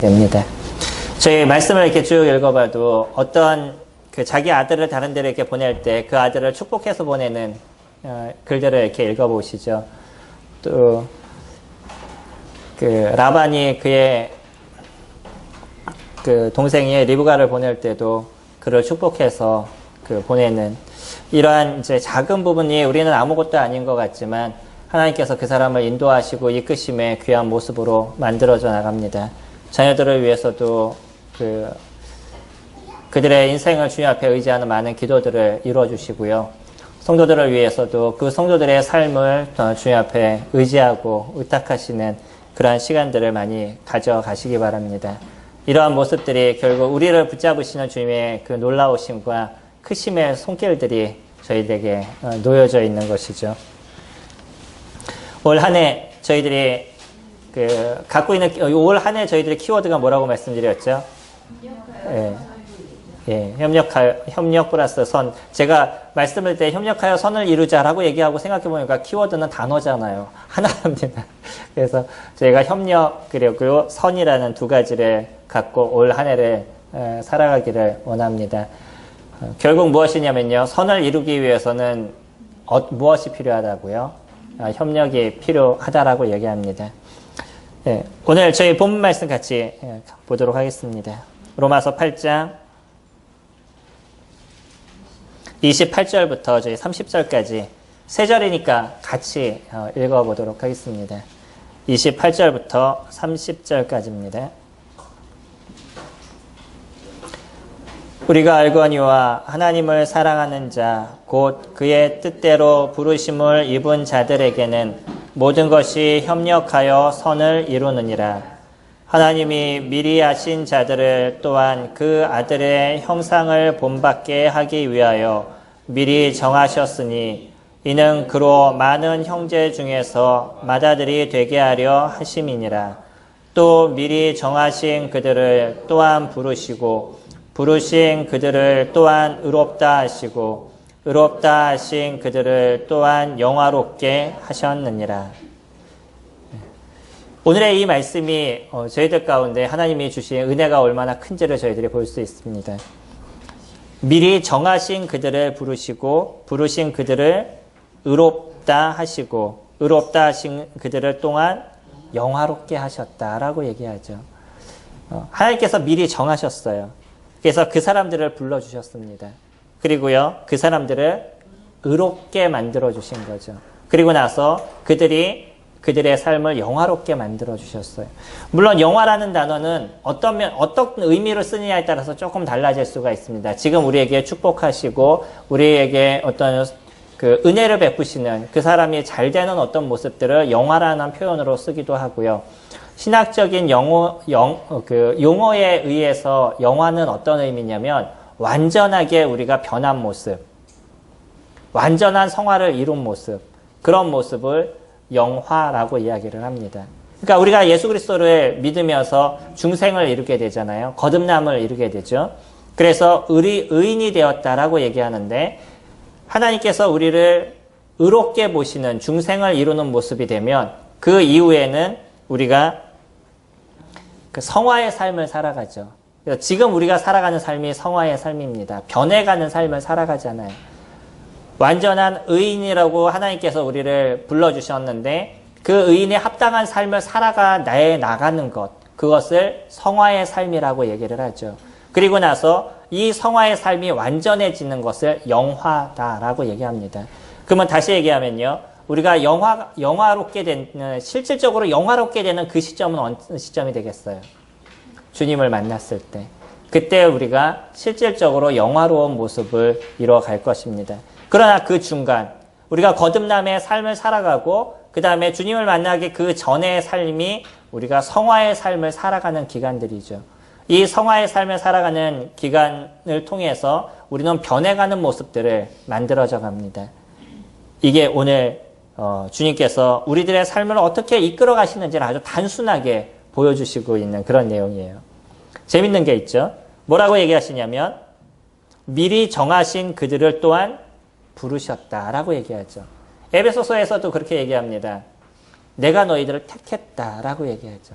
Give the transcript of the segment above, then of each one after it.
됩니다. 저희 말씀을 이렇게 쭉 읽어봐도 어떤 그 자기 아들을 다른 데로 이렇게 보낼 때 그 아들을 축복해서 보내는 글들을 이렇게 읽어보시죠. 또 그 라반이 그의 그 동생이 리브가를 보낼 때도 그를 축복해서 그 보내는 이러한 이제 작은 부분이 우리는 아무것도 아닌 것 같지만 하나님께서 그 사람을 인도하시고 이끄심의 귀한 모습으로 만들어져 나갑니다. 자녀들을 위해서도 그들의 인생을 주님 앞에 의지하는 많은 기도들을 이루어주시고요. 성도들을 위해서도 그 성도들의 삶을 주님 앞에 의지하고 의탁하시는 그러한 시간들을 많이 가져가시기 바랍니다. 이러한 모습들이 결국 우리를 붙잡으시는 주님의 그 놀라우심과 크심의 손길들이 저희들에게 놓여져 있는 것이죠. 올 한 해 저희들이 갖고 있는 올 한 해 저희들의 키워드가 뭐라고 말씀드렸죠? 협력 플러스 선. 제가 말씀을 때 협력하여 선을 이루자라고 얘기하고 생각해보니까 키워드는 단어잖아요. 하나입니다. 그래서 저희가 협력 그리고 선이라는 두 가지를 갖고 올 한 해를 살아가기를 원합니다. 결국 무엇이냐면요. 선을 이루기 위해서는 무엇이 필요하다고요? 협력이 필요하다라고 얘기합니다. 오늘 저희 본문 말씀 같이 보도록 하겠습니다. 로마서 8장 28절부터 저희 30절까지 세 절이니까 같이 읽어보도록 하겠습니다. 28절부터 30절까지입니다. 우리가 알거니와 하나님을 사랑하는 자, 곧 그의 뜻대로 부르심을 입은 자들에게는 모든 것이 협력하여 선을 이루느니라. 하나님이 미리 아신 자들을 또한 그 아들의 형상을 본받게 하기 위하여 미리 정하셨으니 이는 그로 많은 형제 중에서 맏아들이 되게 하려 하심이니라. 또 미리 정하신 그들을 또한 부르시고 부르신 그들을 또한 의롭다 하시고 의롭다 하신 그들을 또한 영화롭게 하셨느니라. 오늘의 이 말씀이 저희들 가운데 하나님이 주신 은혜가 얼마나 큰지를 저희들이 볼 수 있습니다. 미리 정하신 그들을 부르시고 부르신 그들을 의롭다 하시고 의롭다 하신 그들을 또한 영화롭게 하셨다라고 얘기하죠. 하나님께서 미리 정하셨어요. 그래서 그 사람들을 불러주셨습니다. 그리고요, 그 사람들을 의롭게 만들어주신 거죠. 그리고 나서 그들의 삶을 영화롭게 만들어주셨어요. 물론 영화라는 단어는 어떤 의미로 쓰느냐에 따라서 조금 달라질 수가 있습니다. 지금 우리에게 축복하시고 우리에게 어떤 그 은혜를 베푸시는 그 사람이 잘 되는 어떤 모습들을 영화라는 표현으로 쓰기도 하고요. 신학적인 용어에 의해서 영화는 어떤 의미냐면 완전하게 우리가 변한 모습, 완전한 성화를 이룬 모습, 그런 모습을 영화라고 이야기를 합니다. 그러니까 우리가 예수 그리스도를 믿으면서 중생을 이루게 되잖아요. 거듭남을 이루게 되죠. 그래서 의인이 되었다라고 얘기하는데 하나님께서 우리를 의롭게 보시는 중생을 이루는 모습이 되면 그 이후에는 우리가 그 성화의 삶을 살아가죠. 지금 우리가 살아가는 삶이 성화의 삶입니다. 변해가는 삶을 살아가잖아요. 완전한 의인이라고 하나님께서 우리를 불러주셨는데 그 의인에 합당한 삶을 살아가 나가는 것, 그것을 성화의 삶이라고 얘기를 하죠. 그리고 나서 이 성화의 삶이 완전해지는 것을 영화다라고 얘기합니다. 그러면 다시 얘기하면요. 우리가 영화롭게 되는, 실질적으로 영화롭게 되는 그 시점은 어느 시점이 되겠어요? 주님을 만났을 때. 그때 우리가 실질적으로 영화로운 모습을 이뤄갈 것입니다. 그러나 그 중간, 우리가 거듭남의 삶을 살아가고 그 다음에 주님을 만나기 그 전의 삶이 우리가 성화의 삶을 살아가는 기간들이죠. 이 성화의 삶을 살아가는 기간을 통해서 우리는 변해가는 모습들을 만들어져 갑니다. 이게 오늘 주님께서 우리들의 삶을 어떻게 이끌어 가시는지를 아주 단순하게 보여주시고 있는 그런 내용이에요. 재밌는 게 있죠. 뭐라고 얘기하시냐면 미리 정하신 그들을 또한 부르셨다라고 얘기하죠. 에베소서에서도 그렇게 얘기합니다. 내가 너희들을 택했다라고 얘기하죠.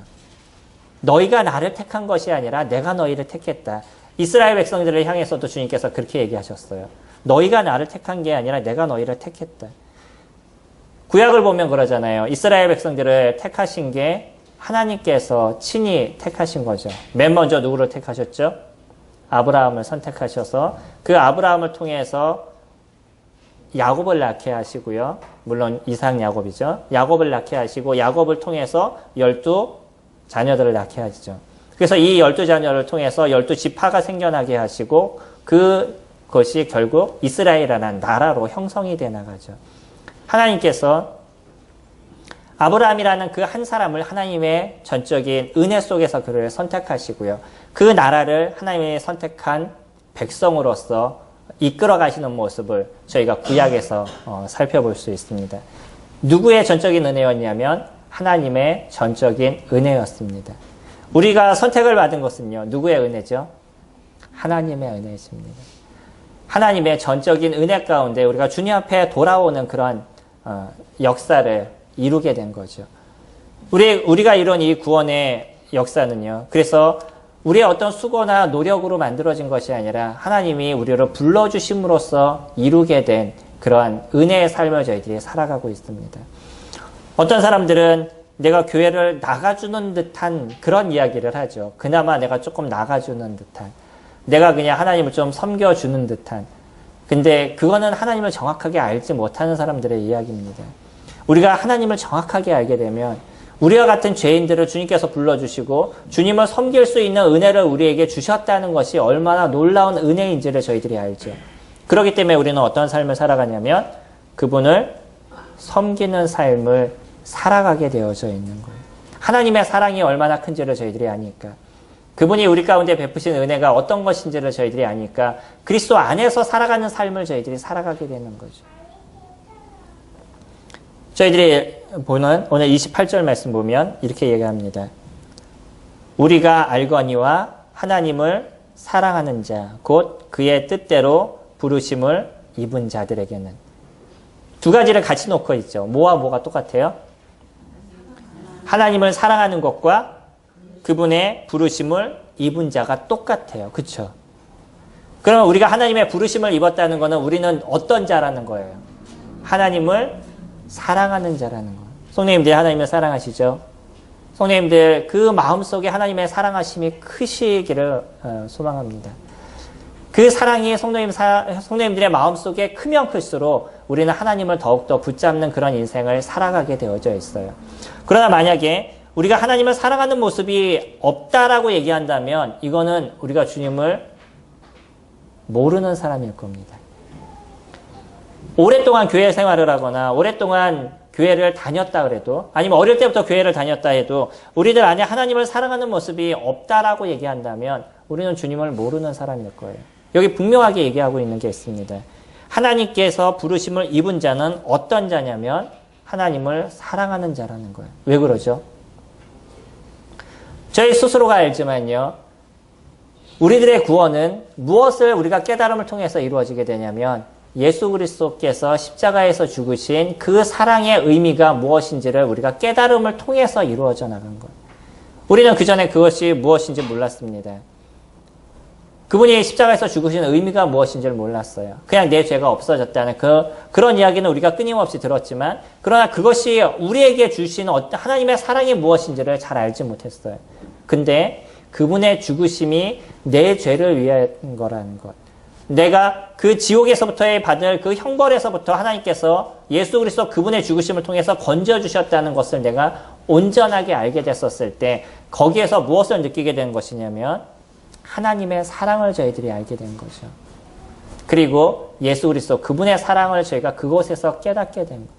너희가 나를 택한 것이 아니라 내가 너희를 택했다. 이스라엘 백성들을 향해서도 주님께서 그렇게 얘기하셨어요. 너희가 나를 택한 게 아니라 내가 너희를 택했다. 구약을 보면 그러잖아요. 이스라엘 백성들을 택하신 게 하나님께서 친히 택하신 거죠. 맨 먼저 누구를 택하셨죠? 아브라함을 선택하셔서 그 아브라함을 통해서 야곱을 낳게 하시고요. 물론 이삭 야곱이죠. 야곱을 낳게 하시고 야곱을 통해서 12자녀들을 낳게 하시죠. 그래서 이 12자녀를 통해서 12지파가 생겨나게 하시고 그것이 결국 이스라엘이라는 나라로 형성이 돼 나가죠. 하나님께서 아브라함이라는 그 한 사람을 하나님의 전적인 은혜 속에서 그를 선택하시고요. 그 나라를 하나님이 선택한 백성으로서 이끌어 가시는 모습을 저희가 구약에서 살펴볼 수 있습니다. 누구의 전적인 은혜였냐면 하나님의 전적인 은혜였습니다. 우리가 선택을 받은 것은요. 누구의 은혜죠? 하나님의 은혜십니다. 하나님의 전적인 은혜 가운데 우리가 주님 앞에 돌아오는 그런 역사를 이루게 된 거죠. 우리가 이룬 이 구원의 역사는요. 그래서 우리의 어떤 수고나 노력으로 만들어진 것이 아니라 하나님이 우리를 불러주심으로써 이루게 된 그러한 은혜의 삶을 저희들이 살아가고 있습니다. 어떤 사람들은 내가 교회를 나가주는 듯한 그런 이야기를 하죠. 그나마 내가 조금 나가주는 듯한, 내가 그냥 하나님을 좀 섬겨주는 듯한. 근데 그거는 하나님을 정확하게 알지 못하는 사람들의 이야기입니다. 우리가 하나님을 정확하게 알게 되면 우리와 같은 죄인들을 주님께서 불러주시고 주님을 섬길 수 있는 은혜를 우리에게 주셨다는 것이 얼마나 놀라운 은혜인지를 저희들이 알죠. 그렇기 때문에 우리는 어떤 삶을 살아가냐면 그분을 섬기는 삶을 살아가게 되어져 있는 거예요. 하나님의 사랑이 얼마나 큰지를 저희들이 아니까, 그분이 우리 가운데 베푸신 은혜가 어떤 것인지를 저희들이 아니까 그리스도 안에서 살아가는 삶을 저희들이 살아가게 되는 거죠. 저희들이 보는 오늘 28절 말씀 보면 이렇게 얘기합니다. 우리가 알거니와 하나님을 사랑하는 자, 곧 그의 뜻대로 부르심을 입은 자들에게는. 두 가지를 같이 놓고 있죠. 뭐와 뭐가 똑같아요? 하나님을 사랑하는 것과 그분의 부르심을 입은 자가 똑같아요. 그렇죠? 그러면 우리가 하나님의 부르심을 입었다는 것은 우리는 어떤 자라는 거예요? 하나님을 사랑하는 자라는 거예요. 성도님들 하나님을 사랑하시죠? 성도님들 그 마음속에 하나님의 사랑하심이 크시기를 소망합니다. 그 사랑이 성도님들의 마음속에 크면 클수록 우리는 하나님을 더욱더 붙잡는 그런 인생을 살아가게 되어져 있어요. 그러나 만약에 우리가 하나님을 사랑하는 모습이 없다라고 얘기한다면 이거는 우리가 주님을 모르는 사람일 겁니다. 오랫동안 교회 생활을 하거나 오랫동안 교회를 다녔다 그래도, 아니면 어릴 때부터 교회를 다녔다 해도 우리들 안에 하나님을 사랑하는 모습이 없다라고 얘기한다면 우리는 주님을 모르는 사람일 거예요. 여기 분명하게 얘기하고 있는 게 있습니다. 하나님께서 부르심을 입은 자는 어떤 자냐면 하나님을 사랑하는 자라는 거예요. 왜 그러죠? 저희 스스로가 알지만요. 우리들의 구원은 무엇을 우리가 깨달음을 통해서 이루어지게 되냐면 예수 그리스도께서 십자가에서 죽으신 그 사랑의 의미가 무엇인지를 우리가 깨달음을 통해서 이루어져 나간 거예요. 우리는 그전에 그것이 무엇인지 몰랐습니다. 그분이 십자가에서 죽으신 의미가 무엇인지를 몰랐어요. 그냥 내 죄가 없어졌다는 그런 이야기는 우리가 끊임없이 들었지만, 그러나 그것이 우리에게 주시는 하나님의 사랑이 무엇인지를 잘 알지 못했어요. 근데 그분의 죽으심이 내 죄를 위한 거라는 것. 내가 그 지옥에서부터의 받을 그 형벌에서부터 하나님께서 예수 그리스도 그분의 죽으심을 통해서 건져주셨다는 것을 내가 온전하게 알게 됐었을 때 거기에서 무엇을 느끼게 된 것이냐면 하나님의 사랑을 저희들이 알게 된 거죠. 그리고 예수 그리스도 그분의 사랑을 저희가 그곳에서 깨닫게 된 거예요.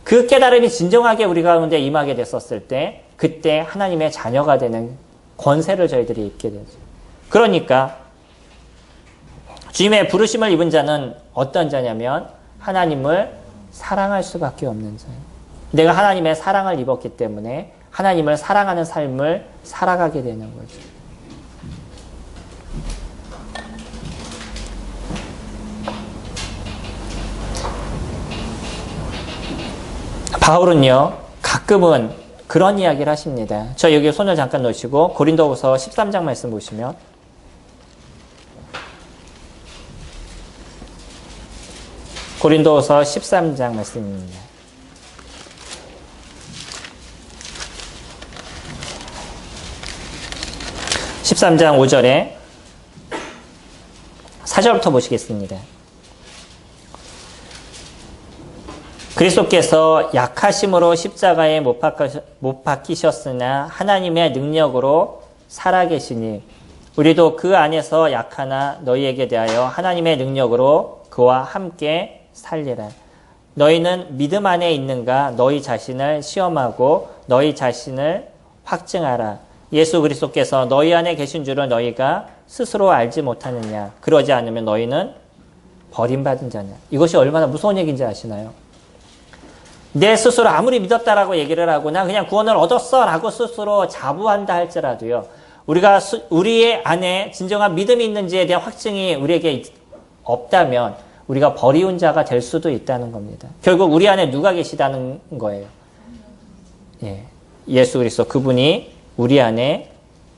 그 깨달음이 진정하게 우리 가운데 임하게 됐었을 때 그때 하나님의 자녀가 되는 권세를 저희들이 입게 되죠. 그러니까 주님의 부르심을 입은 자는 어떤 자냐면 하나님을 사랑할 수밖에 없는 자예요. 내가 하나님의 사랑을 입었기 때문에 하나님을 사랑하는 삶을 살아가게 되는 거죠. 바울은요, 가끔은 그런 이야기를 하십니다. 저 여기 손을 잠깐 놓으시고 고린도후서 13장 말씀 보시면 고린도후서 13장 말씀입니다. 13장 5절에 4절부터 보시겠습니다. 그리스도께서 약하심으로 십자가에 못 박히셨으나 하나님의 능력으로 살아계시니 우리도 그 안에서 약하나 너희에게 대하여 하나님의 능력으로 그와 함께 살리라. 너희는 믿음 안에 있는가? 너희 자신을 시험하고 너희 자신을 확증하라. 예수 그리스도께서 너희 안에 계신 줄을 너희가 스스로 알지 못하느냐? 그러지 않으면 너희는 버림받은 자냐? 이것이 얼마나 무서운 얘기인지 아시나요? 내 스스로 아무리 믿었다라고 얘기를 하고 나 그냥 구원을 얻었어라고 스스로 자부한다 할지라도요. 우리의 안에 진정한 믿음이 있는지에 대한 확증이 우리에게 없다면 우리가 버리운 자가 될 수도 있다는 겁니다. 결국 우리 안에 누가 계시다는 거예요. 예수 그리스도 그분이 우리 안에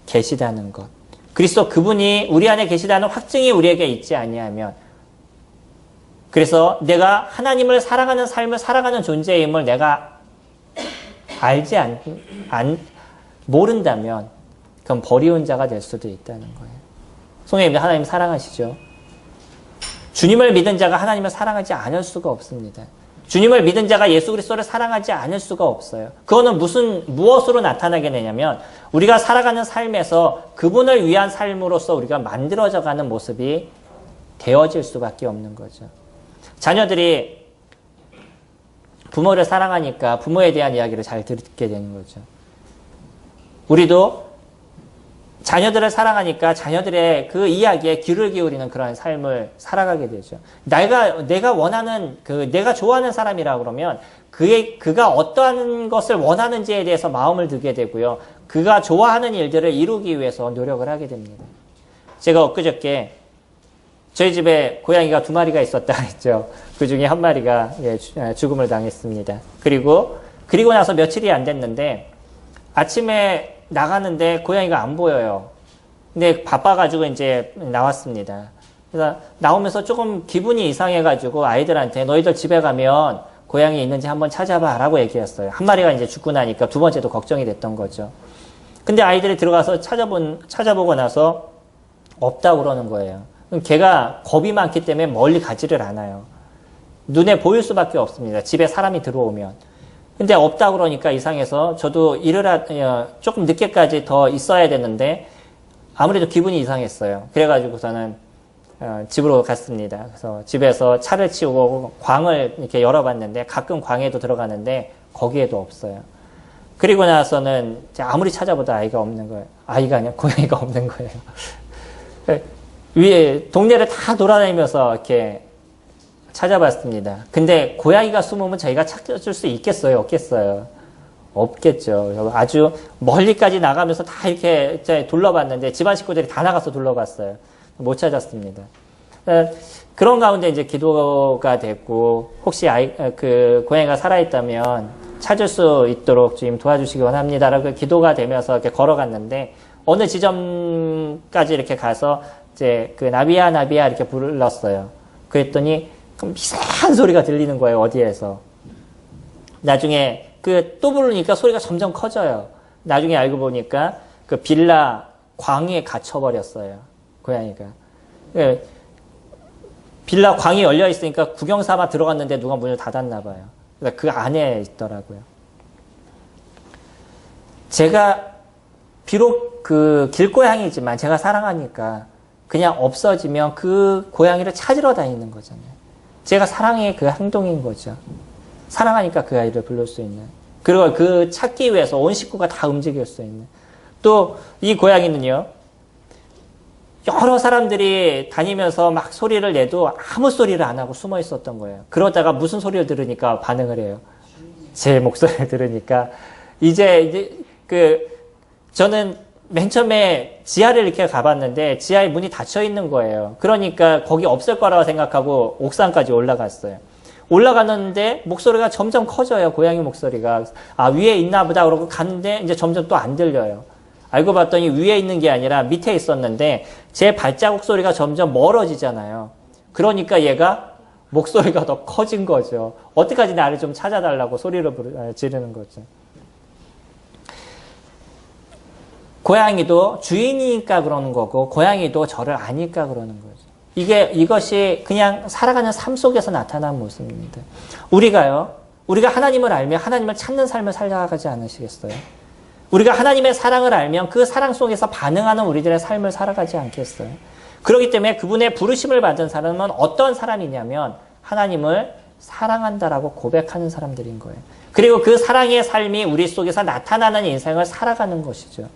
계시다는 것. 그리스도 그분이 우리 안에 계시다는 확증이 우리에게 있지 아니하면 그래서 내가 하나님을 사랑하는 삶을 살아가는 존재임을 내가 알지 모른다면 그럼 버리운 자가 될 수도 있다는 거예요. 성령님들 하나님 사랑하시죠? 주님을 믿은 자가 하나님을 사랑하지 않을 수가 없습니다. 주님을 믿은 자가 예수 그리스도를 사랑하지 않을 수가 없어요. 그거는 무엇으로 나타나게 되냐면 우리가 살아가는 삶에서 그분을 위한 삶으로서 우리가 만들어져가는 모습이 되어질 수밖에 없는 거죠. 자녀들이 부모를 사랑하니까 부모에 대한 이야기를 잘 듣게 되는 거죠. 우리도 자녀들을 사랑하니까 자녀들의 그 이야기에 귀를 기울이는 그런 삶을 살아가게 되죠. 내가 원하는, 내가 좋아하는 사람이라 그러면 그가 어떠한 것을 원하는지에 대해서 마음을 두게 되고요. 그가 좋아하는 일들을 이루기 위해서 노력을 하게 됩니다. 제가 엊그저께 저희 집에 고양이가 2마리가 있었다 했죠. 그 중에 1마리가 죽음을 당했습니다. 그리고 나서 며칠이 안 됐는데 아침에 나가는데 고양이가 안 보여요. 근데 바빠가지고 이제 나왔습니다. 그래서 나오면서 조금 기분이 이상해가지고 아이들한테 너희들 집에 가면 고양이 있는지 한번 찾아봐 라고 얘기했어요. 1마리가 이제 죽고 나니까 2번째도 걱정이 됐던 거죠. 근데 아이들이 들어가서 찾아보고 나서 없다고 그러는 거예요. 걔가 겁이 많기 때문에 멀리 가지를 않아요. 눈에 보일 수밖에 없습니다. 집에 사람이 들어오면. 근데 없다 그러니까 이상해서 저도 조금 늦게까지 더 있어야 되는데 아무래도 기분이 이상했어요. 그래가지고서는 집으로 갔습니다. 그래서 집에서 차를 치우고 광을 이렇게 열어봤는데 가끔 광에도 들어가는데 거기에도 없어요. 그리고 나서는 아무리 찾아보다 아이가 없는 거예요. 아이가 아니라 고양이가 없는 거예요. 위에 동네를 다 돌아다니면서 이렇게 찾아봤습니다. 근데 고양이가 숨으면 저희가 찾을 수 있겠어요? 없겠어요? 없겠죠. 아주 멀리까지 나가면서 다 이렇게 둘러봤는데 집안 식구들이 다 나가서 둘러봤어요. 못 찾았습니다. 그런 가운데 이제 기도가 됐고 혹시 고양이가 살아있다면 찾을 수 있도록 주님 도와주시기 원합니다라고 기도가 되면서 이렇게 걸어갔는데 어느 지점까지 이렇게 가서 이제 나비야 이렇게 불렀어요. 그랬더니 미세한 소리가 들리는 거예요. 어디에서. 나중에 또 부르니까 소리가 점점 커져요. 나중에 알고 보니까 빌라 광에 갇혀버렸어요. 고양이가. 빌라 광이 열려 있으니까 구경 삼아 들어갔는데 누가 문을 닫았나 봐요. 그러니까 그 안에 있더라고요. 제가 비록 길고양이지만 제가 사랑하니까 그냥 없어지면 그 고양이를 찾으러 다니는 거잖아요. 제가 사랑의 그 행동인 거죠. 사랑하니까 그 아이를 부를 수 있는. 그리고 그 찾기 위해서 온 식구가 다 움직일 수 있는. 또 이 고양이는요. 여러 사람들이 다니면서 막 소리를 내도 아무 소리를 안 하고 숨어 있었던 거예요. 그러다가 무슨 소리를 들으니까 반응을 해요. 제 목소리를 들으니까. 저는 맨 처음에 지하를 이렇게 가봤는데 지하에 문이 닫혀 있는 거예요. 그러니까 거기 없을 거라고 생각하고 옥상까지 올라갔어요. 올라가는데 목소리가 점점 커져요. 고양이 목소리가. 아, 위에 있나 보다 그러고 갔는데 이제 점점 또 안 들려요. 알고 봤더니 위에 있는 게 아니라 밑에 있었는데 제 발자국 소리가 점점 멀어지잖아요. 그러니까 얘가 목소리가 더 커진 거죠. 어떡하지 나를 좀 찾아달라고 소리를 지르는 거죠. 고양이도 주인이니까 그러는 거고 고양이도 저를 아니까 그러는 거죠. 이것이 그냥 살아가는 삶 속에서 나타난 모습입니다. 우리가 하나님을 알면 하나님을 찾는 삶을 살아가지 않으시겠어요? 우리가 하나님의 사랑을 알면 그 사랑 속에서 반응하는 우리들의 삶을 살아가지 않겠어요? 그렇기 때문에 그분의 부르심을 받은 사람은 어떤 사람이냐면 하나님을 사랑한다라고 고백하는 사람들인 거예요. 그리고 그 사랑의 삶이 우리 속에서 나타나는 인생을 살아가는 것이죠.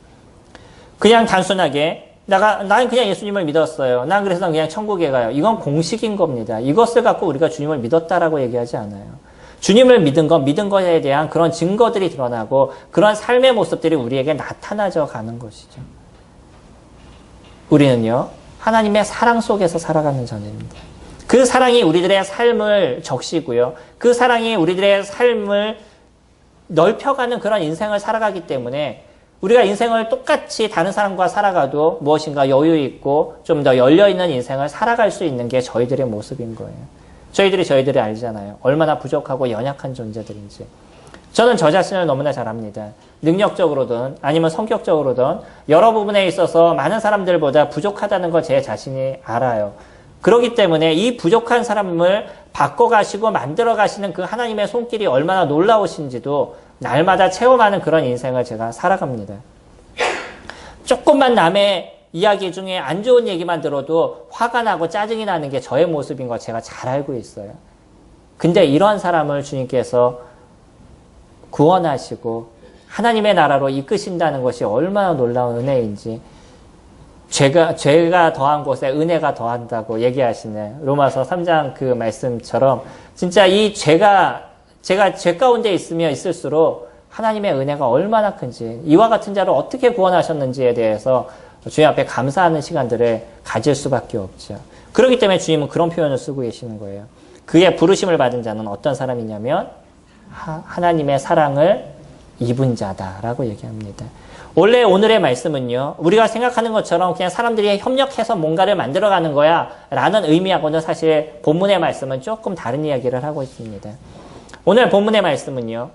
그냥 단순하게 나는 그냥 예수님을 믿었어요. 난 그래서 그냥 천국에 가요. 이건 공식인 겁니다. 이것을 갖고 우리가 주님을 믿었다라고 얘기하지 않아요. 주님을 믿은 것에 대한 그런 증거들이 드러나고 그런 삶의 모습들이 우리에게 나타나져 가는 것이죠. 우리는요, 하나님의 사랑 속에서 살아가는 자입니다. 그 사랑이 우리들의 삶을 적시고요. 그 사랑이 우리들의 삶을 넓혀가는 그런 인생을 살아가기 때문에 우리가 인생을 똑같이 다른 사람과 살아가도 무엇인가 여유 있고 좀 더 열려있는 인생을 살아갈 수 있는 게 저희들의 모습인 거예요. 저희들이 알잖아요. 얼마나 부족하고 연약한 존재들인지. 저는 저 자신을 너무나 잘 압니다. 능력적으로든 아니면 성격적으로든 여러 부분에 있어서 많은 사람들보다 부족하다는 걸 제 자신이 알아요. 그렇기 때문에 이 부족한 사람을 바꿔가시고 만들어가시는 그 하나님의 손길이 얼마나 놀라우신지도 날마다 체험하는 그런 인생을 제가 살아갑니다. 조금만 남의 이야기 중에 안 좋은 얘기만 들어도 화가 나고 짜증이 나는 게 저의 모습인 거 제가 잘 알고 있어요. 근데 이런 사람을 주님께서 구원하시고 하나님의 나라로 이끄신다는 것이 얼마나 놀라운 은혜인지 죄가 더한 곳에 은혜가 더한다고 얘기하시는 로마서 3장 그 말씀처럼 진짜 이 제가 죄 가운데 있을수록 하나님의 은혜가 얼마나 큰지 이와 같은 자를 어떻게 구원하셨는지에 대해서 주님 앞에 감사하는 시간들을 가질 수밖에 없죠. 그렇기 때문에 주님은 그런 표현을 쓰고 계시는 거예요. 그의 부르심을 받은 자는 어떤 사람이냐면 하나님의 사랑을 입은 자다라고 얘기합니다. 원래 오늘의 말씀은요. 우리가 생각하는 것처럼 그냥 사람들이 협력해서 뭔가를 만들어가는 거야 라는 의미하고는 사실 본문의 말씀은 조금 다른 이야기를 하고 있습니다. 오늘 본문의 말씀은요.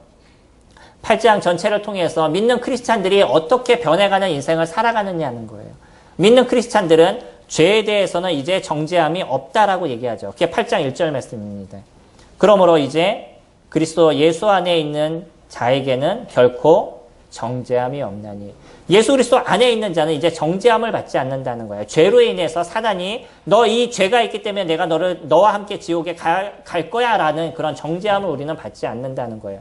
8장 전체를 통해서 믿는 크리스찬들이 어떻게 변해가는 인생을 살아가느냐는 거예요. 믿는 크리스찬들은 죄에 대해서는 이제 정죄함이 없다라고 얘기하죠. 그게 8장 1절 말씀입니다. 그러므로 이제 그리스도 예수 안에 있는 자에게는 결코 정죄함이 없나니. 예수 그리스도 안에 있는 자는 이제 정죄함을 받지 않는다는 거예요. 죄로 인해서 사단이 너 이 죄가 있기 때문에 내가 너와 함께 지옥에 갈 거야 라는 그런 정죄함을 우리는 받지 않는다는 거예요.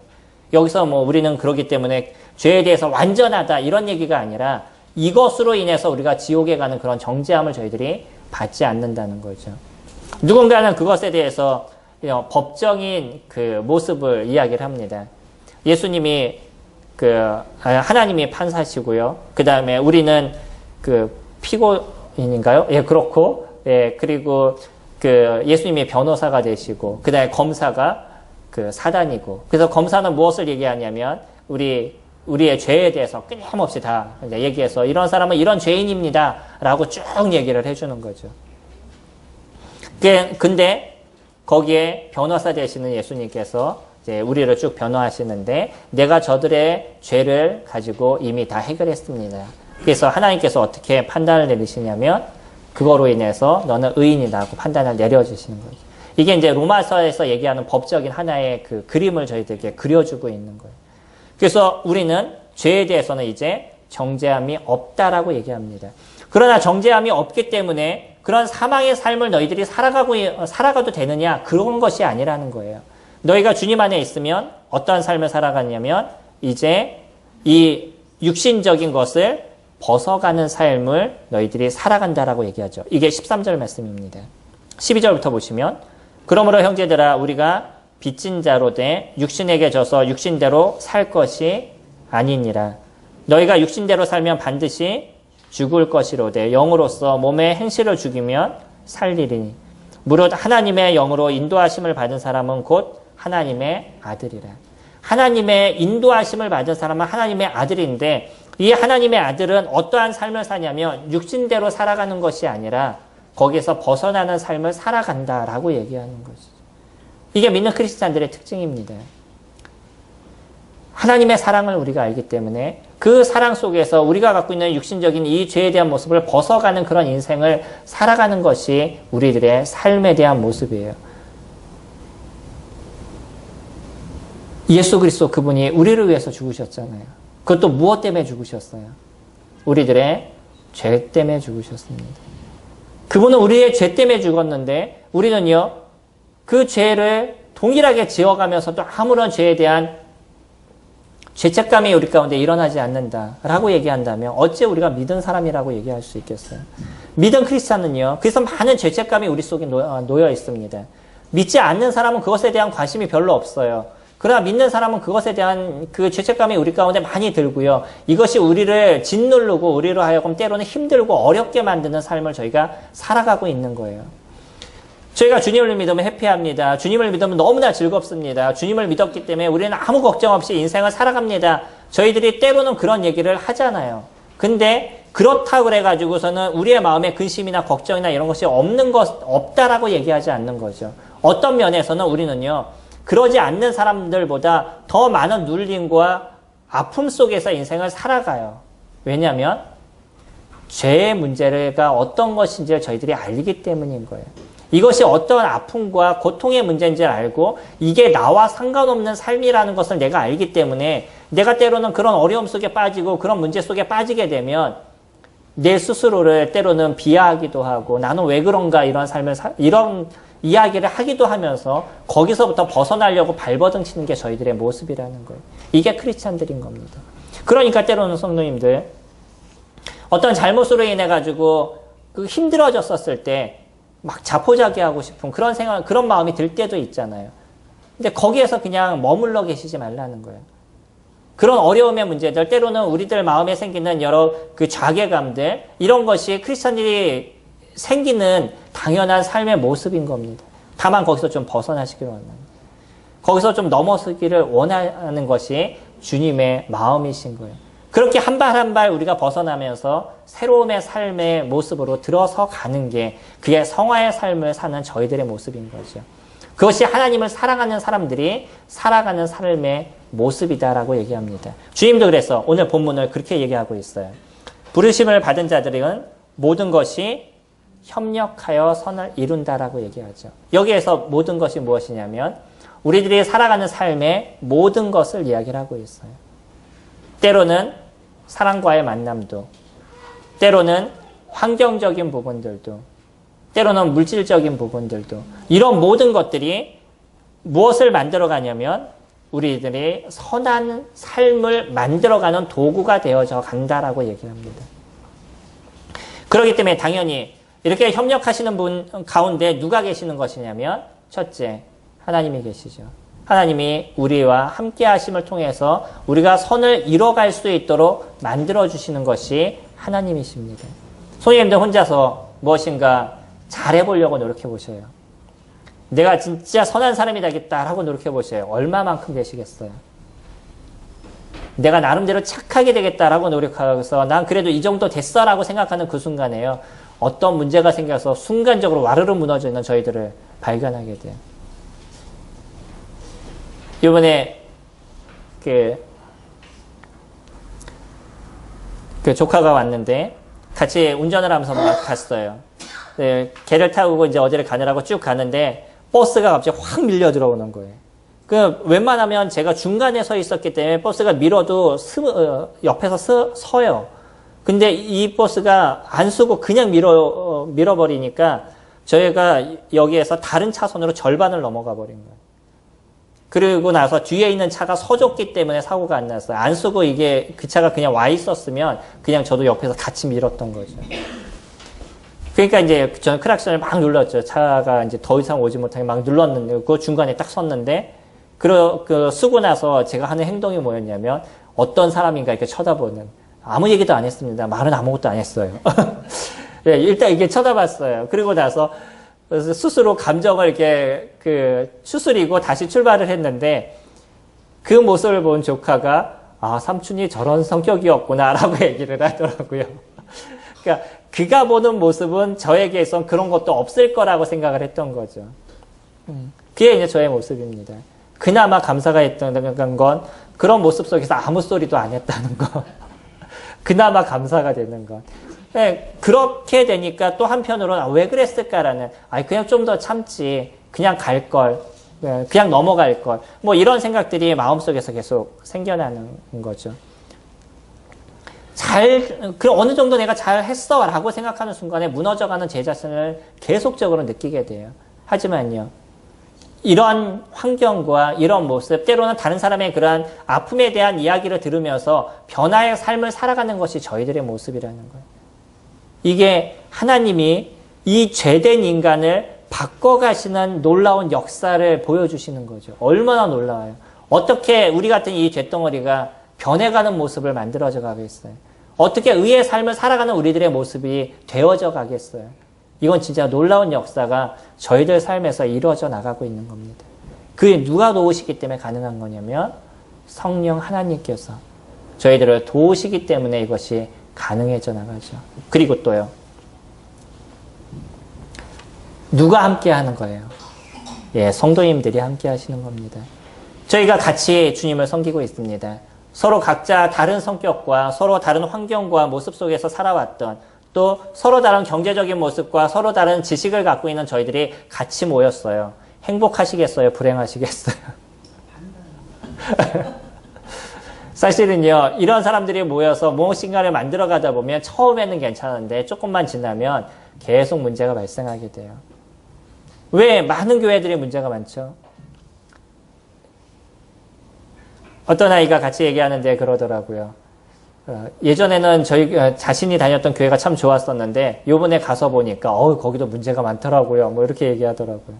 여기서 우리는 그러기 때문에 죄에 대해서 완전하다 이런 얘기가 아니라 이것으로 인해서 우리가 지옥에 가는 그런 정죄함을 저희들이 받지 않는다는 거죠. 누군가는 그것에 대해서 법정인 그 모습을 이야기를 합니다. 예수님이 하나님이 판사시고요. 그 다음에 우리는 그 피고인인가요? 예, 그렇고, 예, 그리고 예수님이 변호사가 되시고, 그 다음에 검사가 사단이고. 그래서 검사는 무엇을 얘기하냐면, 우리의 죄에 대해서 끊임없이 다 얘기해서, 이런 사람은 이런 죄인입니다. 라고 쭉 얘기를 해주는 거죠. 근데, 거기에 변호사 되시는 예수님께서, 우리를 쭉 변호하시는데 내가 저들의 죄를 가지고 이미 다 해결했습니다. 그래서 하나님께서 어떻게 판단을 내리시냐면 그거로 인해서 너는 의인이라고 판단을 내려주시는 거죠. 이게 이제 로마서에서 얘기하는 법적인 하나의 그 그림을 저희들에게 그려주고 있는 거예요. 그래서 우리는 죄에 대해서는 이제 정죄함이 없다라고 얘기합니다. 그러나 정죄함이 없기 때문에 그런 사망의 삶을 너희들이 살아가도 되느냐? 그런 것이 아니라는 거예요. 너희가 주님 안에 있으면 어떠한 삶을 살아가냐면 이제 이 육신적인 것을 벗어가는 삶을 너희들이 살아간다라고 얘기하죠. 이게 13절 말씀입니다. 12절부터 보시면 그러므로 형제들아 우리가 빚진 자로 돼 육신에게 져서 육신대로 살 것이 아니니라. 너희가 육신대로 살면 반드시 죽을 것이로되 영으로서 몸의 행실을 죽이면 살리리니 무릇 하나님의 영으로 인도하심을 받은 사람은 곧 하나님의 아들이라. 하나님의 인도하심을 받은 사람은 하나님의 아들인데 이 하나님의 아들은 어떠한 삶을 사냐면 육신대로 살아가는 것이 아니라 거기에서 벗어나는 삶을 살아간다라고 얘기하는 것이죠. 이게 믿는 크리스찬들의 특징입니다. 하나님의 사랑을 우리가 알기 때문에 그 사랑 속에서 우리가 갖고 있는 육신적인 이 죄에 대한 모습을 벗어가는 그런 인생을 살아가는 것이 우리들의 삶에 대한 모습이에요. 예수 그리스도 그분이 우리를 위해서 죽으셨잖아요. 그것도 무엇 때문에 죽으셨어요? 우리들의 죄 때문에 죽으셨습니다. 그분은 우리의 죄 때문에 죽었는데 우리는요, 그 죄를 동일하게 지어가면서도 아무런 죄에 대한 죄책감이 우리 가운데 일어나지 않는다라고 얘기한다면 어째 우리가 믿은 사람이라고 얘기할 수 있겠어요? 믿은 크리스찬은요, 그래서 많은 죄책감이 우리 속에 놓여 있습니다. 믿지 않는 사람은 그것에 대한 관심이 별로 없어요. 그러나 믿는 사람은 그것에 대한 그 죄책감이 우리 가운데 많이 들고요. 이것이 우리를 짓누르고 우리로 하여금 때로는 힘들고 어렵게 만드는 삶을 저희가 살아가고 있는 거예요. 저희가 주님을 믿으면 해피합니다. 주님을 믿으면 너무나 즐겁습니다. 주님을 믿었기 때문에 우리는 아무 걱정 없이 인생을 살아갑니다. 저희들이 때로는 그런 얘기를 하잖아요. 근데 그렇다고 그래가지고서는 우리의 마음에 근심이나 걱정이나 이런 것이 없다라고 얘기하지 않는 거죠. 어떤 면에서는 우리는요, 그러지 않는 사람들보다 더 많은 눌림과 아픔 속에서 인생을 살아가요. 왜냐하면 죄의 문제가 어떤 것인지를 저희들이 알기 때문인 거예요. 이것이 어떤 아픔과 고통의 문제인지를 알고 이게 나와 상관없는 삶이라는 것을 내가 알기 때문에 내가 때로는 그런 어려움 속에 빠지고 그런 문제 속에 빠지게 되면 내 스스로를 때로는 비하하기도 하고 나는 왜 그런가 이런 삶을 이런 이야기를 하기도 하면서 거기서부터 벗어나려고 발버둥 치는 게 저희들의 모습이라는 거예요. 이게 크리스찬들인 겁니다. 그러니까 때로는 성도님들 어떤 잘못으로 인해 가지고 힘들어졌었을 때 막 자포자기하고 싶은 그런 생각, 그런 마음이 들 때도 있잖아요. 근데 거기에서 그냥 머물러 계시지 말라는 거예요. 그런 어려움의 문제들, 때로는 우리들 마음에 생기는 여러 그 자괴감들, 이런 것이 크리스찬들이 생기는 당연한 삶의 모습인 겁니다. 다만 거기서 좀 벗어나시기를 원합니다. 거기서 좀 넘어서기를 원하는 것이 주님의 마음이신 거예요. 그렇게 한 발 한 발 우리가 벗어나면서 새로움의 삶의 모습으로 들어서 가는 게 그게 성화의 삶을 사는 저희들의 모습인 거죠. 그것이 하나님을 사랑하는 사람들이 살아가는 삶의 모습이다라고 얘기합니다. 주님도 그래서 오늘 본문을 그렇게 얘기하고 있어요. 부르심을 받은 자들은 모든 것이 협력하여 선을 이룬다라고 얘기하죠. 여기에서 모든 것이 무엇이냐면 우리들이 살아가는 삶의 모든 것을 이야기를 하고 있어요. 때로는 사랑과의 만남도, 때로는 환경적인 부분들도, 때로는 물질적인 부분들도, 이런 모든 것들이 무엇을 만들어가냐면 우리들이 선한 삶을 만들어가는 도구가 되어져 간다라고 얘기를 합니다. 그렇기 때문에 당연히 이렇게 협력하시는 분 가운데 누가 계시는 것이냐면 첫째, 하나님이 계시죠. 하나님이 우리와 함께 하심을 통해서 우리가 선을 이뤄갈 수 있도록 만들어주시는 것이 하나님이십니다. 성도님들 혼자서 무엇인가 잘해보려고 노력해보셔요. 내가 진짜 선한 사람이 되겠다라고 노력해보셔요. 얼마만큼 되시겠어요? 내가 나름대로 착하게 되겠다라고 노력해서 난 그래도 이 정도 됐어라고 생각하는 그 순간에요. 어떤 문제가 생겨서 순간적으로 와르르 무너져 있는 저희들을 발견하게 돼요. 이번에 그 조카가 왔는데 같이 운전을 하면서 갔어요. 네, 걔를 타고 이제 어디를 가느라고 쭉 가는데 버스가 갑자기 확 밀려 들어오는 거예요. 웬만하면 제가 중간에 서 있었기 때문에 버스가 밀어도 옆에서 서요. 근데 이 버스가 안 쓰고 그냥 밀어버리니까 저희가 여기에서 다른 차선으로 절반을 넘어가 버린 거예요. 그리고 나서 뒤에 있는 차가 서줬기 때문에 사고가 안 났어요. 안 쓰고 그 차가 그냥 와 있었으면 그냥 저도 옆에서 같이 밀었던 거죠. 그러니까 이제 저는 크락션을 막 눌렀죠. 차가 이제 더 이상 오지 못하게 막 눌렀는데, 그 중간에 딱 섰는데, 쓰고 나서 제가 하는 행동이 뭐였냐면, 어떤 사람인가 이렇게 쳐다보는, 아무 얘기도 안 했습니다. 말은 아무것도 안 했어요. 네, 일단 이게 쳐다봤어요. 그리고 나서, 그래서 스스로 감정을 이렇게 추스리고 다시 출발을 했는데 그 모습을 본 조카가 아, 삼촌이 저런 성격이었구나라고 얘기를 하더라고요. 그러니까 그가 보는 모습은 저에게선 그런 것도 없을 거라고 생각을 했던 거죠. 그게 이제 저의 모습입니다. 그나마 감사가 했던 건 그런 모습 속에서 아무 소리도 안 했다는 거. 그나마 감사가 되는 것. 네, 그렇게 되니까 또 한편으로는 왜 그랬을까라는, 그냥 좀 더 참지, 그냥 갈 걸, 그냥 넘어갈 걸, 뭐 이런 생각들이 마음속에서 계속 생겨나는 거죠. 어느 정도 내가 잘 했어 라고 생각하는 순간에 무너져가는 제 자신을 계속적으로 느끼게 돼요. 하지만요, 이런 환경과 이런 모습, 때로는 다른 사람의 그러한 아픔에 대한 이야기를 들으면서 변화의 삶을 살아가는 것이 저희들의 모습이라는 거예요. 이게 하나님이 이 죄된 인간을 바꿔가시는 놀라운 역사를 보여주시는 거죠. 얼마나 놀라워요. 어떻게 우리 같은 이 죄덩어리가 변해가는 모습을 만들어져 가겠어요. 어떻게 의의 삶을 살아가는 우리들의 모습이 되어져 가겠어요. 이건 진짜 놀라운 역사가 저희들 삶에서 이루어져 나가고 있는 겁니다. 그게 누가 도우시기 때문에 가능한 거냐면 성령 하나님께서 저희들을 도우시기 때문에 이것이 가능해져 나가죠. 그리고 또요, 누가 함께 하는 거예요? 예, 성도님들이 함께 하시는 겁니다. 저희가 같이 주님을 섬기고 있습니다. 서로 각자 다른 성격과 서로 다른 환경과 모습 속에서 살아왔던, 또 서로 다른 경제적인 모습과 서로 다른 지식을 갖고 있는 저희들이 같이 모였어요. 행복하시겠어요? 불행하시겠어요? 사실은요, 이런 사람들이 모여서 무엇인가를 만들어 가다 보면 처음에는 괜찮은데 조금만 지나면 계속 문제가 발생하게 돼요. 왜? 많은 교회들이 문제가 많죠. 어떤 아이가 같이 얘기하는데 그러더라고요. 예전에는 저희 자신이 다녔던 교회가 참 좋았었는데 요번에 가서 보니까 거기도 문제가 많더라고요. 뭐 이렇게 얘기하더라고요.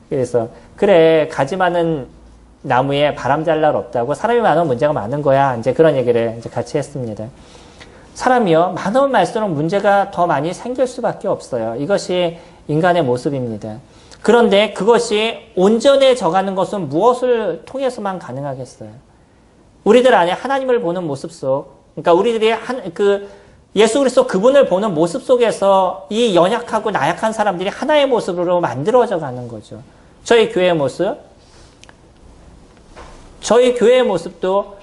그래서 그래, 가지 많은 나무에 바람 잘 날 없다고, 사람이 많으면 문제가 많은 거야. 이제 그런 얘기를 이제 같이 했습니다. 사람이요, 많으면 많을수록 문제가 더 많이 생길 수밖에 없어요. 이것이 인간의 모습입니다. 그런데 그것이 온전해져가는 것은 무엇을 통해서만 가능하겠어요? 우리들 안에 하나님을 보는 모습 속, 그러니까 우리들이 예수 그리스도 그분을 보는 모습 속에서 이 연약하고 나약한 사람들이 하나의 모습으로 만들어져 가는 거죠. 저희 교회의 모습, 저희 교회의 모습도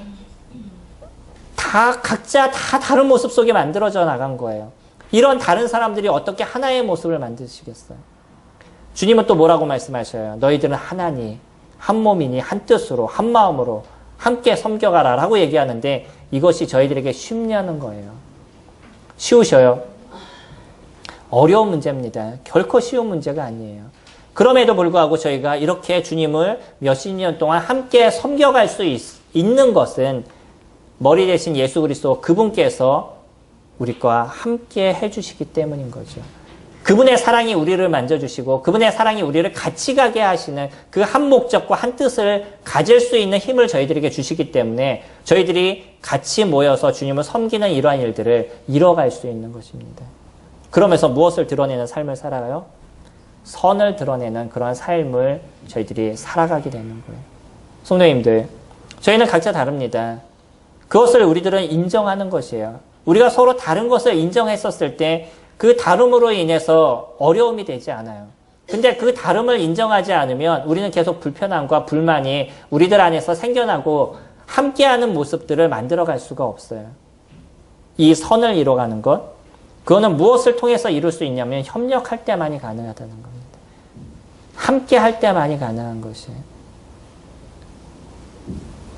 각자 다른 모습 속에 만들어져 나간 거예요. 이런 다른 사람들이 어떻게 하나의 모습을 만드시겠어요? 주님은 또 뭐라고 말씀하셔요? 너희들은 하나니, 한 몸이니, 한 뜻으로, 한 마음으로 함께 섬겨가라 라고 얘기하는데 이것이 저희들에게 쉽냐는 거예요. 쉬우셔요? 어려운 문제입니다. 결코 쉬운 문제가 아니에요. 그럼에도 불구하고 저희가 이렇게 주님을 몇십 년 동안 함께 섬겨갈 수 있는 것은 머리 대신 예수 그리스도 그분께서 우리과 함께 해주시기 때문인 거죠. 그분의 사랑이 우리를 만져주시고 그분의 사랑이 우리를 같이 가게 하시는 그 한 목적과 한 뜻을 가질 수 있는 힘을 저희들에게 주시기 때문에 저희들이 같이 모여서 주님을 섬기는 이러한 일들을 이뤄갈 수 있는 것입니다. 그러면서 무엇을 드러내는 삶을 살아요? 선을 드러내는 그런 삶을 저희들이 살아가게 되는 거예요. 성도님들, 저희는 각자 다릅니다. 그것을 우리들은 인정하는 것이에요. 우리가 서로 다른 것을 인정했었을 때 그 다름으로 인해서 어려움이 되지 않아요. 근데 그 다름을 인정하지 않으면 우리는 계속 불편함과 불만이 우리들 안에서 생겨나고 함께하는 모습들을 만들어갈 수가 없어요. 이 선을 이뤄가는 것, 그거는 무엇을 통해서 이룰 수 있냐면 협력할 때만이 가능하다는 겁니다. 함께할 때만이 가능한 것이에요.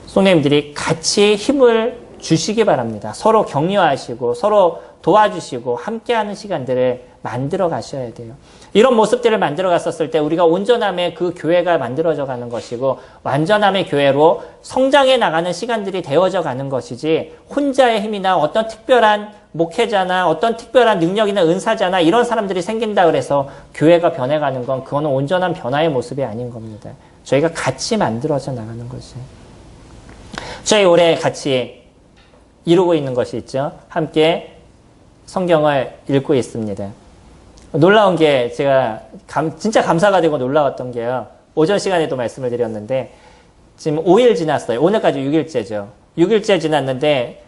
성도님들이 같이 힘을 주시기 바랍니다. 서로 격려하시고 서로 도와주시고 함께하는 시간들을 만들어 가셔야 돼요. 이런 모습들을 만들어 갔었을 때 우리가 온전함의 그 교회가 만들어져 가는 것이고 완전함의 교회로 성장해 나가는 시간들이 되어져 가는 것이지 혼자의 힘이나 어떤 특별한 목회자나 어떤 특별한 능력이나 은사자나 이런 사람들이 생긴다 그래서 교회가 변해가는 건 그거는 온전한 변화의 모습이 아닌 겁니다. 저희가 같이 만들어져 나가는 것이에요. 저희 올해 같이 이루고 있는 것이 있죠. 함께 성경을 읽고 있습니다. 놀라운 게 제가 진짜 감사가 되고 놀라웠던 게요. 오전 시간에도 말씀을 드렸는데 지금 5일 지났어요. 오늘까지 6일째죠. 6일째 지났는데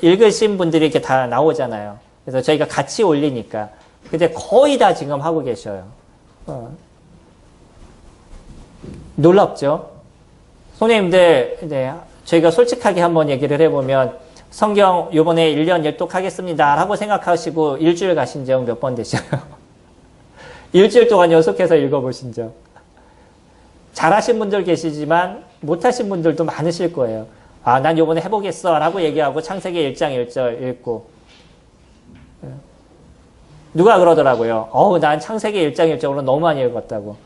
읽으신 분들이 이렇게 다 나오잖아요. 그래서 저희가 같이 올리니까. 근데 거의 다 지금 하고 계셔요. 놀랍죠? 선생님들, 네, 저희가 솔직하게 한번 얘기를 해보면 성경 요번에 1년 일독하겠습니다 라고 생각하시고 일주일 가신 적 몇 번 되셔요? 일주일 동안 연속해서 읽어보신 적. 잘하신 분들 계시지만 못하신 분들도 많으실 거예요. 아, 난 요번에 해보겠어 라고 얘기하고 창세기 1장 1절 읽고. 누가 그러더라고요. 난 창세기 1장 1절로 너무 많이 읽었다고.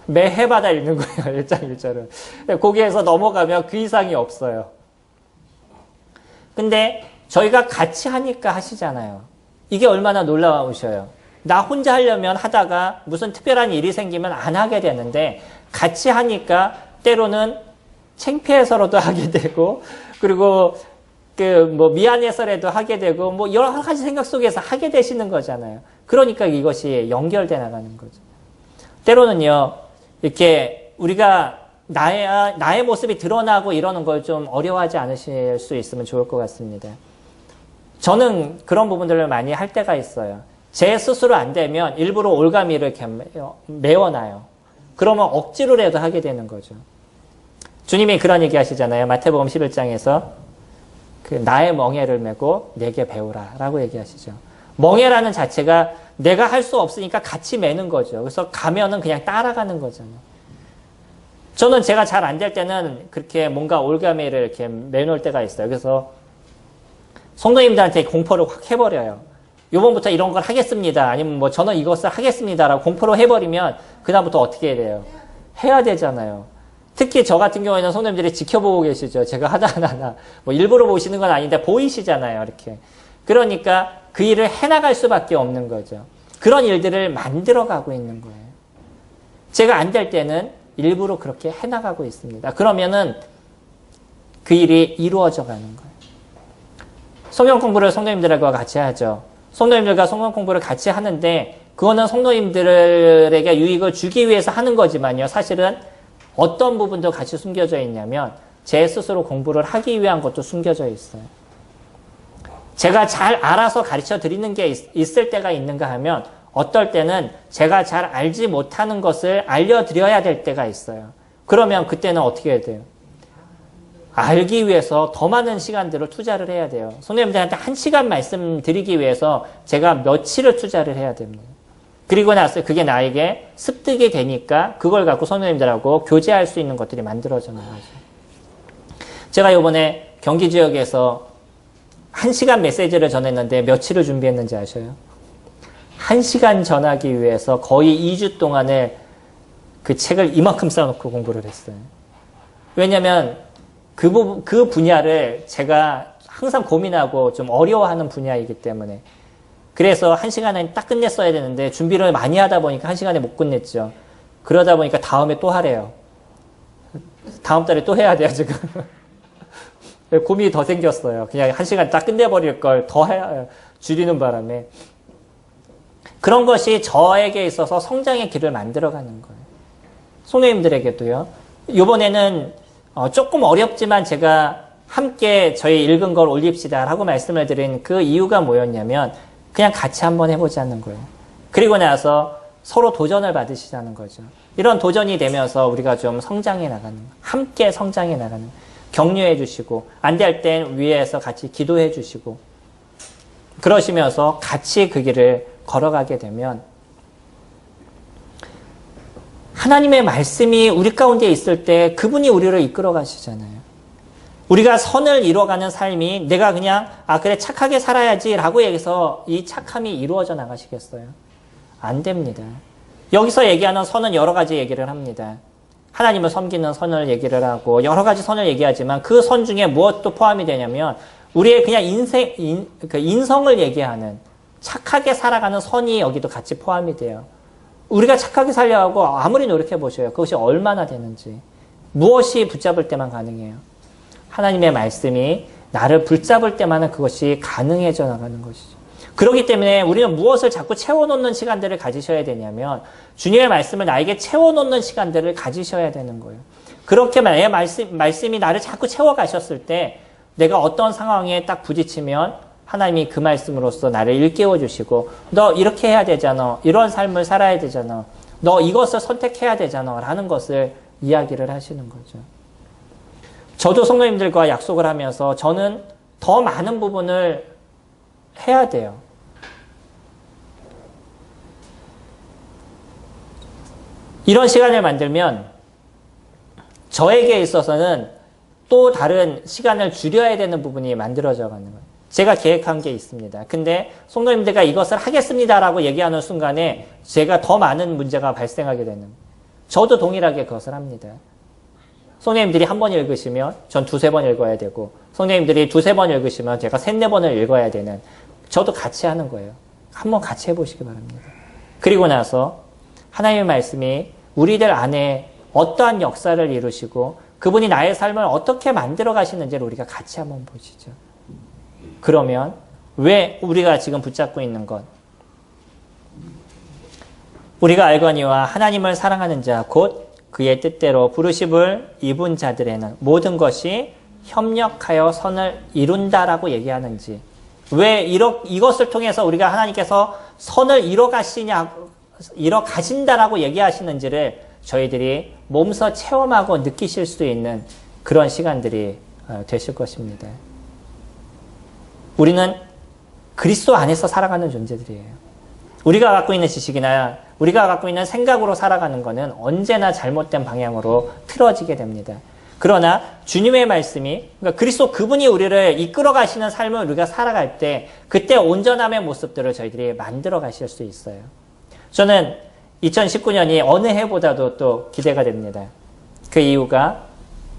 매 해마다 읽는 거예요. 1장 1절은. 거기에서 넘어가면 그 이상이 없어요. 근데 저희가 같이 하니까 하시잖아요. 이게 얼마나 놀라우셔요. 나 혼자 하려면 하다가 무슨 특별한 일이 생기면 안 하게 되는데 같이 하니까 때로는 창피해서라도 하게 되고 그리고 미안해서라도 하게 되고 여러 가지 생각 속에서 하게 되시는 거잖아요. 그러니까 이것이 연결돼 나가는 거죠. 때로는요, 이렇게 우리가 나의 모습이 드러나고 이러는 걸 좀 어려워하지 않으실 수 있으면 좋을 것 같습니다. 저는 그런 부분들을 많이 할 때가 있어요. 제 스스로 안 되면 일부러 올가미를 이렇게 메워놔요. 그러면 억지로라도 하게 되는 거죠. 주님이 그런 얘기 하시잖아요. 마태복음 11장에서 나의 멍에를 메고 내게 배우라 라고 얘기하시죠. 멍에라는 자체가 내가 할 수 없으니까 같이 매는 거죠. 그래서 가면은 그냥 따라가는 거잖아요. 저는 제가 잘 안 될 때는 그렇게 뭔가 올가미를 이렇게 매놓을 때가 있어요. 그래서 성도님들한테 공포를 확 해버려요. 요번부터 이런 걸 하겠습니다. 아니면 저는 이것을 하겠습니다라고 공포로 해버리면 그다음부터 어떻게 해야 돼요? 해야 되잖아요. 특히 저 같은 경우에는 성도님들이 지켜보고 계시죠. 제가 하나하나. 일부러 보시는 건 아닌데 보이시잖아요. 이렇게. 그러니까 그 일을 해나갈 수밖에 없는 거죠. 그런 일들을 만들어가고 있는 거예요. 제가 안 될 때는 일부러 그렇게 해나가고 있습니다. 그러면은 그 일이 이루어져 가는 거예요. 성경 공부를 성도님들과 같이 하죠. 성도님들과 성경 공부를 같이 하는데 그거는 성도님들에게 유익을 주기 위해서 하는 거지만요. 사실은 어떤 부분도 같이 숨겨져 있냐면 제 스스로 공부를 하기 위한 것도 숨겨져 있어요. 제가 잘 알아서 가르쳐 드리는 게 있을 때가 있는가 하면 어떨 때는 제가 잘 알지 못하는 것을 알려드려야 될 때가 있어요. 그러면 그때는 어떻게 해야 돼요? 알기 위해서 더 많은 시간들을 투자를 해야 돼요. 선생님들한테 1시간 말씀드리기 위해서 제가 며칠을 투자를 해야 됩니다. 그리고 나서 그게 나에게 습득이 되니까 그걸 갖고 선생님들하고 교제할 수 있는 것들이 만들어져 나가죠. 제가 이번에 경기 지역에서 1시간 메시지를 전했는데 며칠을 준비했는지 아셔요? 1시간 전하기 위해서 거의 2주 동안을 그 책을 이만큼 써놓고 공부를 했어요. 왜냐면 그 분야를 제가 항상 고민하고 좀 어려워하는 분야이기 때문에 그래서 1시간에 딱 끝냈어야 되는데 준비를 많이 하다 보니까 1시간에 못 끝냈죠. 그러다 보니까 다음에 또 하래요. 다음 달에 또 해야 돼요, 지금. 고민이 더 생겼어요. 그냥 1시간 딱 끝내버릴 걸 더 줄이는 바람에. 그런 것이 저에게 있어서 성장의 길을 만들어가는 거예요. 성도님들에게도요. 이번에는 조금 어렵지만 제가 함께 저희 읽은 걸 올립시다 라고 말씀을 드린 그 이유가 뭐였냐면 그냥 같이 한번 해보자는 거예요. 그리고 나서 서로 도전을 받으시자는 거죠. 이런 도전이 되면서 우리가 좀 성장해 나가는, 함께 성장해 나가는, 격려해 주시고 안 될 땐 위에서 같이 기도해 주시고 그러시면서 같이 그 길을 걸어가게 되면 하나님의 말씀이 우리 가운데 있을 때 그분이 우리를 이끌어 가시잖아요. 우리가 선을 이루어가는 삶이 내가 그냥 그래 착하게 살아야지 라고 해서 이 착함이 이루어져 나가시겠어요? 안 됩니다. 여기서 얘기하는 선은 여러 가지 얘기를 합니다. 하나님을 섬기는 선을 얘기를 하고 여러 가지 선을 얘기하지만 그 선 중에 무엇도 포함이 되냐면 우리의 그냥 인성을 얘기하는 착하게 살아가는 선이 여기도 같이 포함이 돼요. 우리가 착하게 살려고 아무리 노력해 보셔요. 그것이 얼마나 되는지. 무엇이 붙잡을 때만 가능해요? 하나님의 말씀이 나를 붙잡을 때만은 그것이 가능해져 나가는 것이죠. 그렇기 때문에 우리는 무엇을 자꾸 채워놓는 시간들을 가지셔야 되냐면 주님의 말씀을 나에게 채워놓는 시간들을 가지셔야 되는 거예요. 그렇게 내 말씀이 나를 자꾸 채워가셨을 때 내가 어떤 상황에 딱 부딪히면 하나님이 그 말씀으로써 나를 일깨워 주시고 너 이렇게 해야 되잖아. 이런 삶을 살아야 되잖아. 너 이것을 선택해야 되잖아. 라는 것을 이야기를 하시는 거죠. 저도 성도님들과 약속을 하면서 저는 더 많은 부분을 해야 돼요. 이런 시간을 만들면 저에게 있어서는 또 다른 시간을 줄여야 되는 부분이 만들어져 가는 거예요. 제가 계획한 게 있습니다. 근데 성도님들과 이것을 하겠습니다라고 얘기하는 순간에 제가 더 많은 문제가 발생하게 되는, 저도 동일하게 그것을 합니다. 성도님들이 한 번 읽으시면 전 두세 번 읽어야 되고, 성도님들이 두세 번 읽으시면 제가 셋네 번을 읽어야 되는, 저도 같이 하는 거예요. 한번 같이 해보시기 바랍니다. 그리고 나서 하나님의 말씀이 우리들 안에 어떠한 역사를 이루시고 그분이 나의 삶을 어떻게 만들어 가시는지를 우리가 같이 한번 보시죠. 그러면 왜 우리가 지금 붙잡고 있는 것, 우리가 알거니와 하나님을 사랑하는 자 곧 그의 뜻대로 부르심을 입은 자들에는 모든 것이 협력하여 선을 이룬다라고 얘기하는지, 왜 이것을 통해서 우리가 하나님께서 선을 이뤄 가신다라고 얘기하시는지를 저희들이 몸소 체험하고 느끼실 수 있는 그런 시간들이 되실 것입니다. 우리는 그리스도 안에서 살아가는 존재들이에요. 우리가 갖고 있는 지식이나 우리가 갖고 있는 생각으로 살아가는 것은 언제나 잘못된 방향으로 틀어지게 됩니다. 그러나 주님의 말씀이, 그러니까 그리스도 그분이 우리를 이끌어 가시는 삶을 우리가 살아갈 때 그때 온전함의 모습들을 저희들이 만들어 가실 수 있어요. 저는 2019년이 어느 해보다도 또 기대가 됩니다. 그 이유가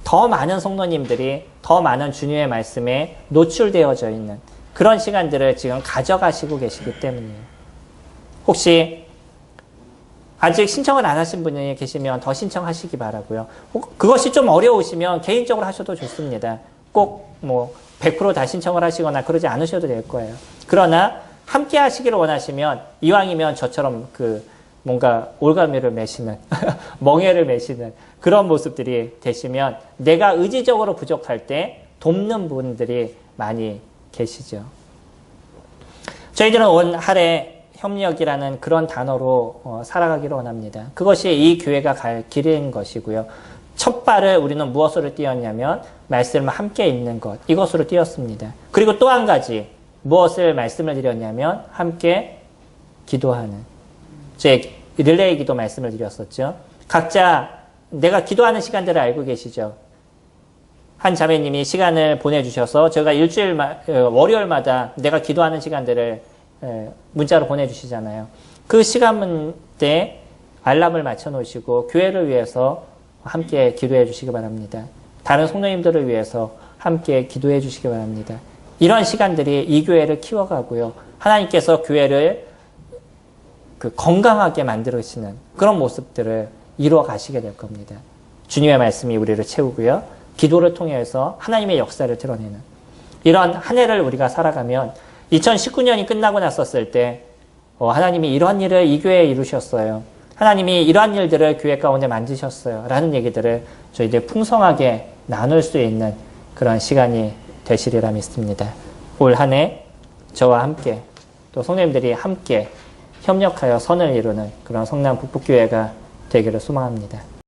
더 많은 성도님들이 더 많은 주님의 말씀에 노출되어져 있는 그런 시간들을 지금 가져가시고 계시기 때문이에요. 혹시 아직 신청을 안 하신 분이 계시면 더 신청하시기 바라고요. 그것이 좀 어려우시면 개인적으로 하셔도 좋습니다. 꼭 100% 다 신청을 하시거나 그러지 않으셔도 될 거예요. 그러나 함께 하시기를 원하시면 이왕이면 저처럼 뭔가 올가미를 매시는 멍에를 매시는 그런 모습들이 되시면 내가 의지적으로 부족할 때 돕는 분들이 많이 계시죠. 저희들은 올 한해 협력이라는 그런 단어로 살아가기를 원합니다. 그것이 이 교회가 갈 길인 것이고요. 첫 발을 우리는 무엇으로 띄었냐면 말씀을 함께 읽는 것, 이것으로 띄었습니다. 그리고 또 한 가지 무엇을 말씀을 드렸냐면 함께 기도하는, 제 릴레이 기도 말씀을 드렸었죠. 각자 내가 기도하는 시간들을 알고 계시죠. 한 자매님이 시간을 보내주셔서 제가 월요일마다 내가 기도하는 시간들을 문자로 보내주시잖아요. 그 시간대 알람을 맞춰 놓으시고 교회를 위해서 함께 기도해 주시기 바랍니다. 다른 성도님들을 위해서 함께 기도해 주시기 바랍니다. 이런 시간들이 이 교회를 키워가고요. 하나님께서 교회를 건강하게 만들으시는 그런 모습들을 이루어 가시게 될 겁니다. 주님의 말씀이 우리를 채우고요. 기도를 통해서 하나님의 역사를 드러내는 이런 한 해를 우리가 살아가면 2019년이 끝나고 났었을 때 하나님이 이러한 일을 이 교회에 이루셨어요. 하나님이 이러한 일들을 교회 가운데 만드셨어요. 라는 얘기들을 저희들 풍성하게 나눌 수 있는 그런 시간이 되시리라 믿습니다. 올 한 해 저와 함께 또 성도님들이 함께 협력하여 선을 이루는 그런 성남 북북교회가 되기를 소망합니다.